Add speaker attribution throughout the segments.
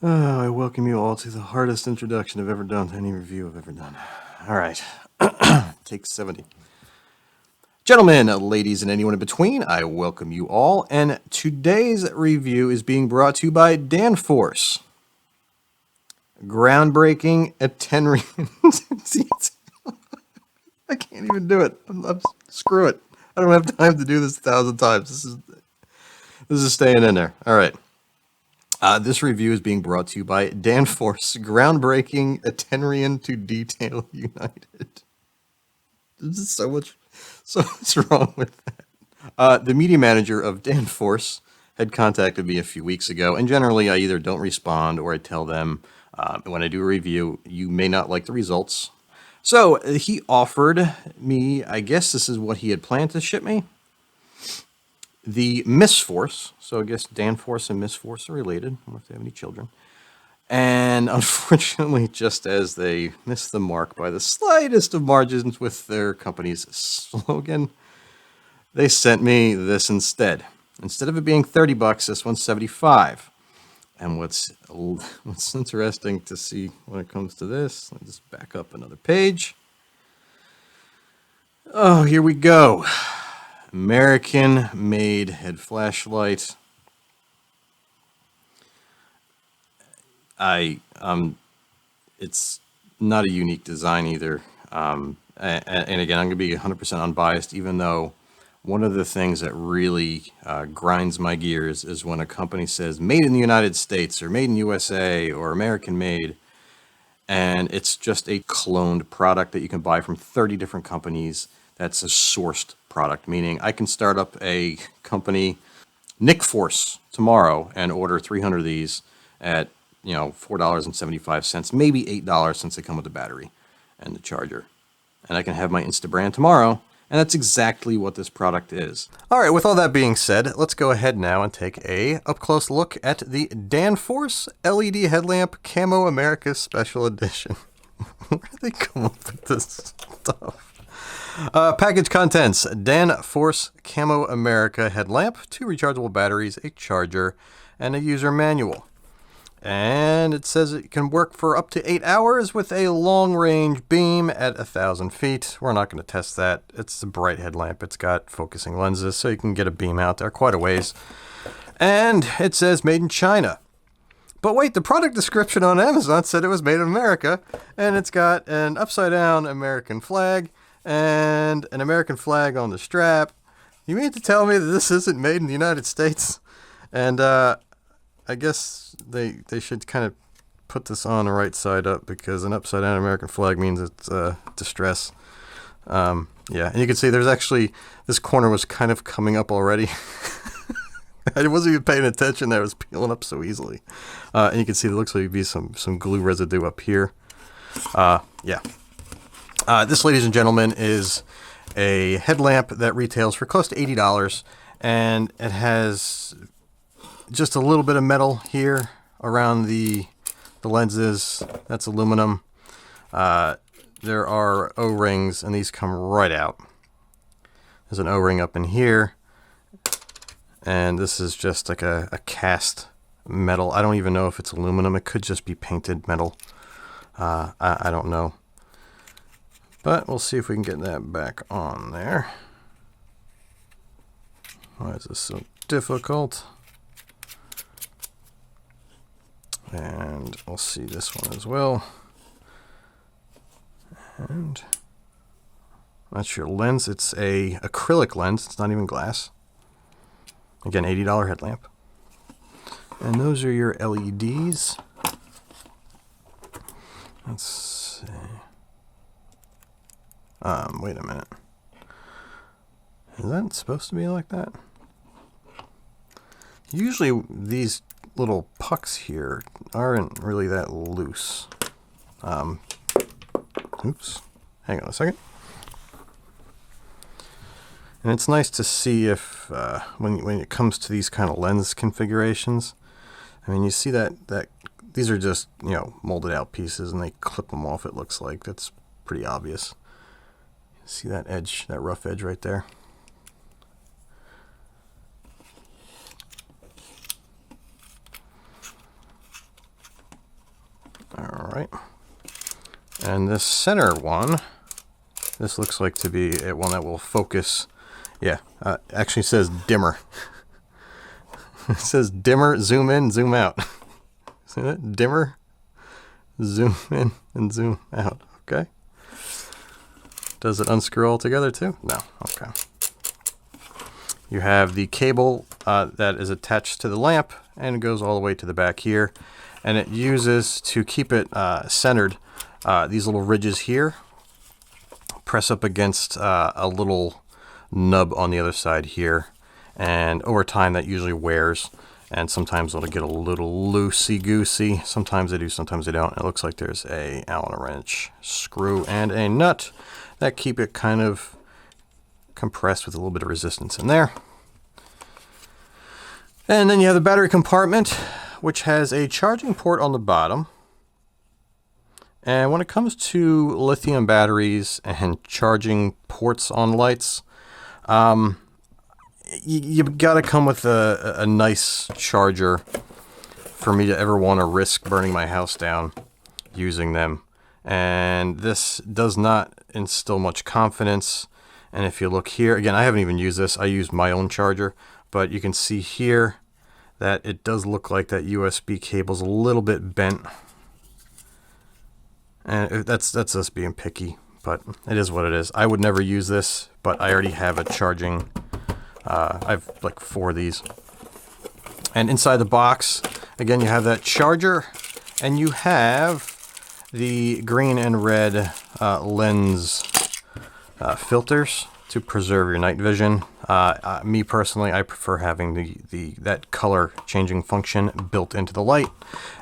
Speaker 1: Oh, I welcome you all to the hardest introduction I've ever done to any review I've ever done. All right, take 70. Gentlemen, ladies, and anyone in between, I welcome you all, and today's review is being brought to you by Danforce. Groundbreaking at 10 I can't even do it. Screw it. I don't have time to do this 1,000 times. This is staying in there. All right. This review is being brought to you by Danforce, groundbreaking Attention to Detail United. There's just so much wrong with that. The media manager of Danforce had contacted me a few weeks ago, and generally I either don't respond or I tell them when I do a review, you may not like the results. So he offered me, I guess this is what he had planned to ship me, the Misforce. So I guess Danforce and Misforce are related. I don't know if they have any children. And unfortunately, just as they missed the mark by the slightest of margins with their company's slogan, they sent me this instead. Instead of it being $30, this one's $75. And what's interesting to see when it comes to this, let me just back up another page. Oh, here we go. American-made head flashlight. It's not a unique design either. And again, I'm going to be 100% unbiased, even though one of the things that really grinds my gears is when a company says made in the United States or made in USA or American made, and it's just a cloned product that you can buy from 30 different companies. That's a sourced product, meaning I can start up a company, Nitecore, tomorrow and order 300 of these at $4.75, maybe $8 since they come with the battery and the charger. And I can have my Insta brand tomorrow, and that's exactly what this product is. All right, with all that being said, let's go ahead now and take a up-close look at the Danforce LED Headlamp Camo America Special Edition. Where do they come up with this stuff? Package contents: Danforce Camo America headlamp, 2 rechargeable batteries, a charger, and a user manual. And it says it can work for up to 8 hours with a long-range beam at 1,000 feet. We're not going to test that. It's a bright headlamp. It's got focusing lenses, so you can get a beam out there quite a ways. And it says made in China. But wait, the product description on Amazon said it was made in America, and it's got an upside-down American flag and an American flag on the strap. You mean to tell me that this isn't made in the United States? And I guess they should kind of put this on the right side up, because an upside down American flag means it's distress. Yeah, and you can see there's actually, this corner was kind of coming up already. I wasn't even paying attention there. It was peeling up so easily. And you can see there looks like be some glue residue up here. Yeah. This, ladies and gentlemen, is a headlamp that retails for close to $80, and it has just a little bit of metal here around the lenses. That's aluminum. There are O-rings, and these come right out. There's an O-ring up in here, and this is just like a cast metal. I don't even know if it's aluminum. It could just be painted metal. I don't know. But we'll see if we can get that back on there. Why is this so difficult? And we'll see this one as well. And that's your lens. It's a acrylic lens. It's not even glass. Again, $80 headlamp. And those are your LEDs. Let's see. Wait a minute. Is that supposed to be like that? Usually these little pucks here aren't really that loose. Oops. Hang on a second. And it's nice to see if when it comes to these kind of lens configurations, I mean, you see that these are just, molded out pieces, and they clip them off, it looks like. That's pretty obvious. See that edge, that rough edge right there? right. And this center one, this looks like to be one that will focus. Yeah, actually says dimmer. It says dimmer, zoom in, zoom out. See that? Dimmer, zoom in, and zoom out. Okay. Does it unscrew all together too? No. Okay. You have the cable that is attached to the lamp and it goes all the way to the back here. And it uses, to keep it centered, these little ridges here press up against a little nub on the other side here, and over time that usually wears, and sometimes it'll get a little loosey-goosey. Sometimes they do, sometimes they don't. It looks like there's a Allen wrench, screw, and a nut that keep it kind of compressed with a little bit of resistance in there. And then you have the battery compartment, which has a charging port on the bottom. And when it comes to lithium batteries and charging ports on lights, you've got to come with a nice charger for me to ever want to risk burning my house down using them. And this does not instill much confidence. And if you look here, again, I haven't even used this. I used my own charger, but you can see here that it does look like that USB cable's a little bit bent. And that's us being picky, but it is what it is. I would never use this, but I already have a charging. I have like 4 of these. And inside the box, again, you have that charger, and you have the green and red lens filters to preserve your night vision. Me personally, I prefer having that color changing function built into the light.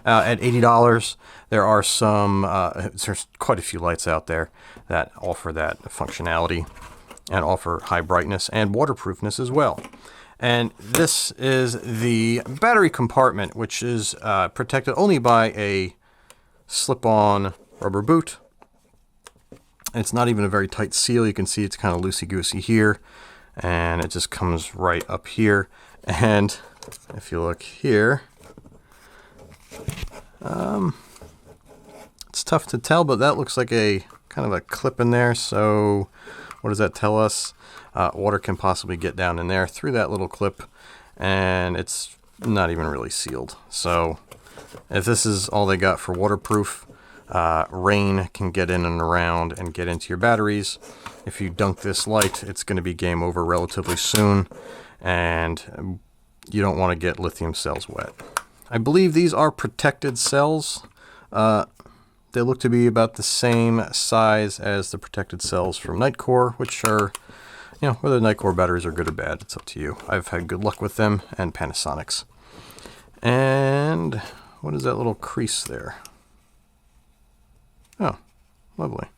Speaker 1: At $80, there are there's quite a few lights out there that offer that functionality and offer high brightness and waterproofness as well. And this is the battery compartment, which is protected only by a slip-on rubber boot. It's not even a very tight seal. You can see it's kind of loosey-goosey here, and it just comes right up here. And if you look here, it's tough to tell, but that looks like a kind of a clip in there. So what does that tell us? Water can possibly get down in there through that little clip, and it's not even really sealed. So if this is all they got for waterproof, rain can get in and around and get into your batteries. If you dunk this light, it's going to be game over relatively soon, and you don't want to get lithium cells wet. I believe these are protected cells. They look to be about the same size as the protected cells from Nitecore, which are, whether Nitecore batteries are good or bad, it's up to you. I've had good luck with them, and Panasonic's. And what is that little crease there? Oh, lovely.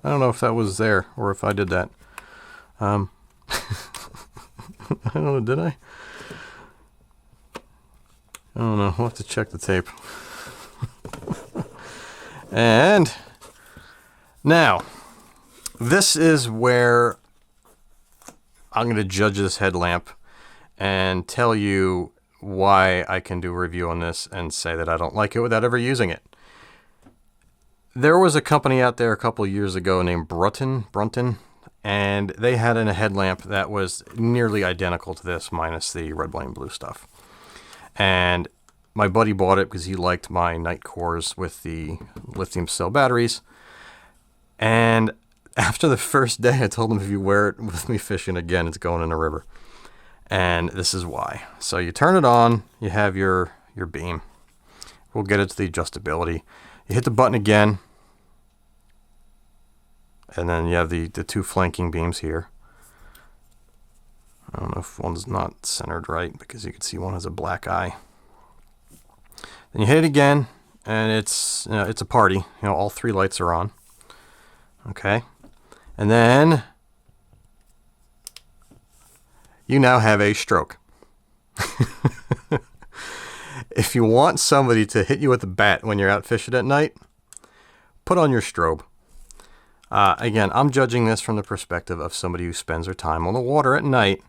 Speaker 1: I don't know if that was there or if I did that. I don't know, did I? I don't know. We'll have to check the tape. And now, this is where I'm going to judge this headlamp and tell you why I can do a review on this and say that I don't like it without ever using it. There was a company out there a couple years ago named Brunton, and they had a headlamp that was nearly identical to this, minus the red, white, and blue stuff. And my buddy bought it because he liked my Nitecores with the lithium cell batteries. And after the first day, I told him, if you wear it with me fishing again, it's going in the river. And this is why. So you turn it on, you have your beam. We'll get it to the adjustability. You hit the button again, and then you have the 2 flanking beams here. I don't know if one's not centered right, because you can see one has a black eye. Then you hit it again, and it's a party. All 3 lights are on. Okay, and then you now have a stroke. If you want somebody to hit you with a bat when you're out fishing at night, put on your strobe. Again, I'm judging this from the perspective of somebody who spends their time on the water at night,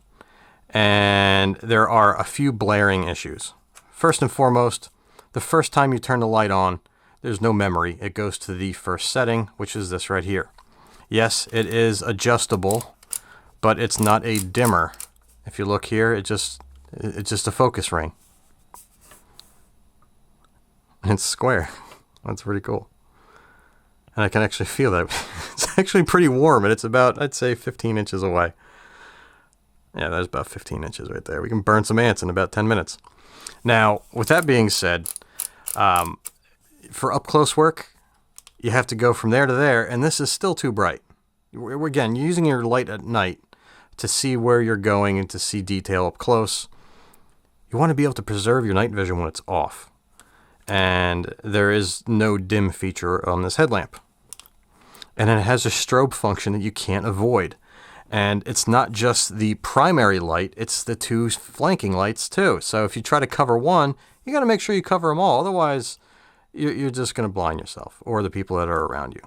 Speaker 1: and there are a few blaring issues. First and foremost, the first time you turn the light on, there's no memory. It goes to the first setting, which is this right here. Yes, it is adjustable, but it's not a dimmer. If you look here, it's just a focus ring. And it's square. That's pretty cool. And I can actually feel that. It's actually pretty warm, and it's about, I'd say, 15 inches away. Yeah, that's about 15 inches right there. We can burn some ants in about 10 minutes. Now, with that being said, for up-close work, you have to go from there to there, and this is still too bright. Again, you're using your light at night to see where you're going and to see detail up close. You want to be able to preserve your night vision when it's off. And there is no dim feature on this headlamp. And it has a strobe function that you can't avoid. And it's not just the primary light, it's the two flanking lights too. So if you try to cover one, you got to make sure you cover them all. Otherwise, you're just going to blind yourself or the people that are around you.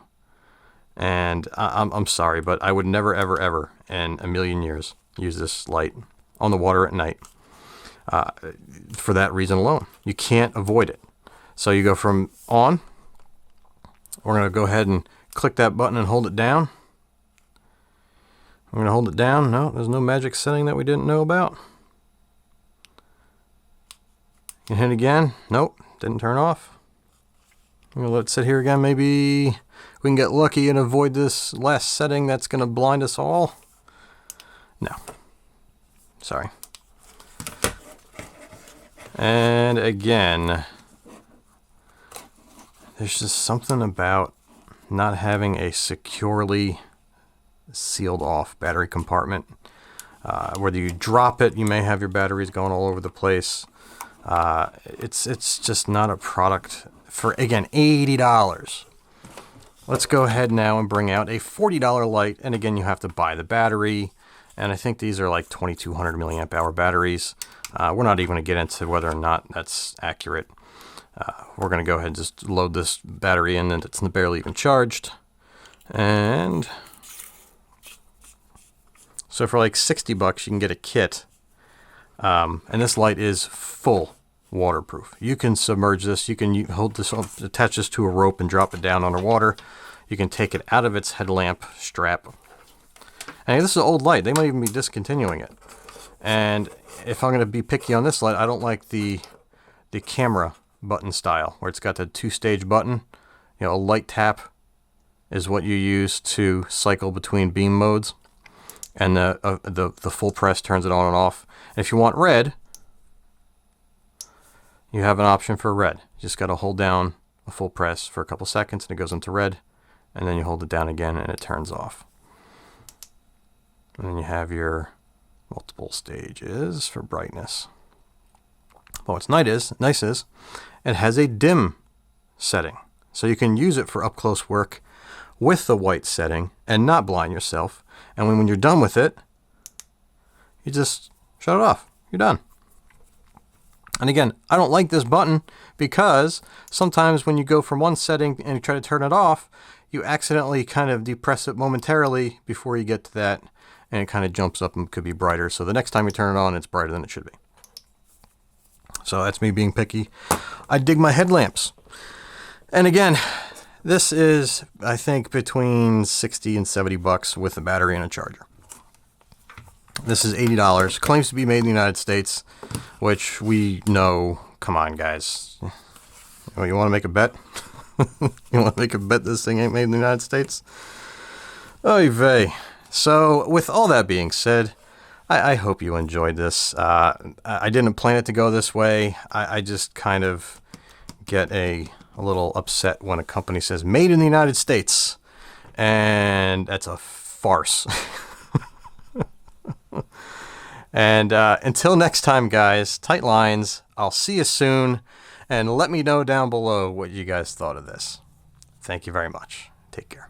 Speaker 1: And I'm sorry, but I would never, ever, ever in a million years use this light on the water at night for that reason alone. You can't avoid it. So you go from on. We're going to go ahead and click that button and hold it down. We're going to hold it down. No, there's no magic setting that we didn't know about. You can hit again. Nope, didn't turn off. I'm going to let it sit here again. Maybe we can get lucky and avoid this last setting that's going to blind us all. No. Sorry. And again, there's just something about not having a securely sealed off battery compartment. Whether you drop it, you may have your batteries going all over the place. It's just not a product for, again, $80. Let's go ahead now and bring out a $40 light. And again, you have to buy the battery. And I think these are like 2200 milliamp hour batteries. We're not even going to get into whether or not that's accurate. We're going to go ahead and just load this battery in, and it's barely even charged. And so for like $60, you can get a kit. And this light is full waterproof. You can submerge this. You can hold this, attach this to a rope and drop it down underwater. You can take it out of its headlamp strap. And this is an old light. They might even be discontinuing it. And if I'm going to be picky on this light, I don't like the camera button style, where it's got the two-stage button. You know, a light tap is what you use to cycle between beam modes, and the full press turns it on and off. And if you want red, you have an option for red. You just got to hold down a full press for a couple seconds, and it goes into red, and then you hold it down again, and it turns off. And then you have your multiple stages for brightness. But what's nice is it has a dim setting. So you can use it for up-close work with the white setting and not blind yourself. And when you're done with it, you just shut it off. You're done. And again, I don't like this button because sometimes when you go from one setting and you try to turn it off, you accidentally kind of depress it momentarily before you get to that, and it kind of jumps up and could be brighter. So the next time you turn it on, it's brighter than it should be. So that's me being picky. I dig my headlamps. And again, this is, I think, between $60 and $70 with a battery and a charger. This is $80. Claims to be made in the United States, which we know. Come on, guys. You want to make a bet? You want to make a bet this thing ain't made in the United States? Oy vey. So, with all that being said, I hope you enjoyed this. I didn't plan it to go this way. I just kind of get a little upset when a company says made in the United States, and that's a farce. And until next time, guys, tight lines. I'll see you soon, and let me know down below what you guys thought of this. Thank you very much. Take care.